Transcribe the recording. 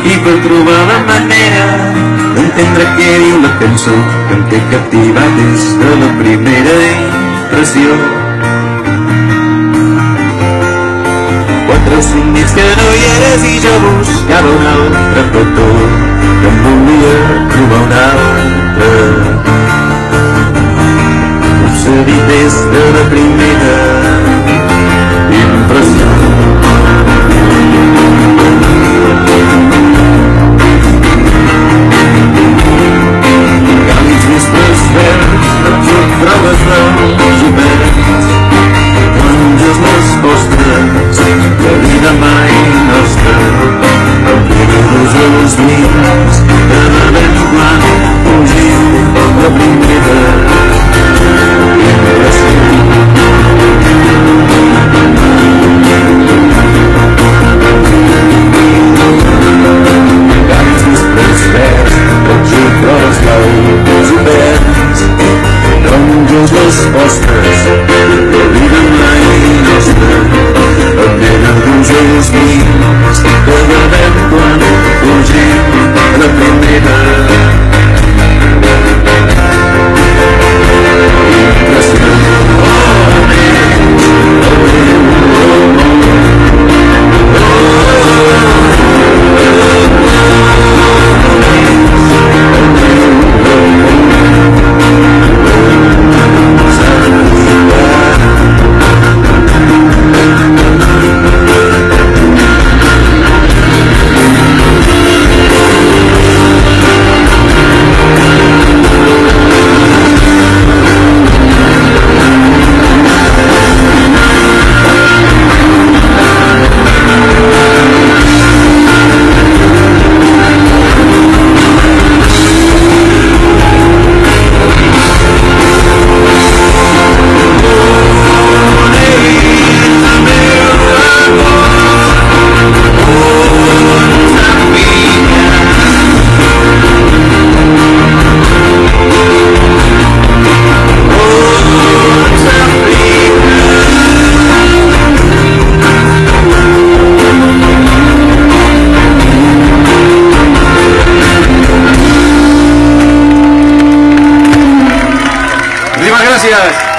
i per trobar la manera d'entendre què diu la cançó que em té captivat des de la primera impressió. 4 o 5 nits que no hi eres i jo buscava un altre petó que em volia trobar un altre. Obsedit des de la primera impressió. Càlids vespres verds, proves dels oberts, taronges les vostres, la vida mai nostra, el rigorós els vins, que bevem quan fugim la primera impressió. Càlids vespres verds, proves dels oberts, taronges les vostres, la vida mai nostra, el rigorós els vins, que bevem quan fugim la primera Gracias.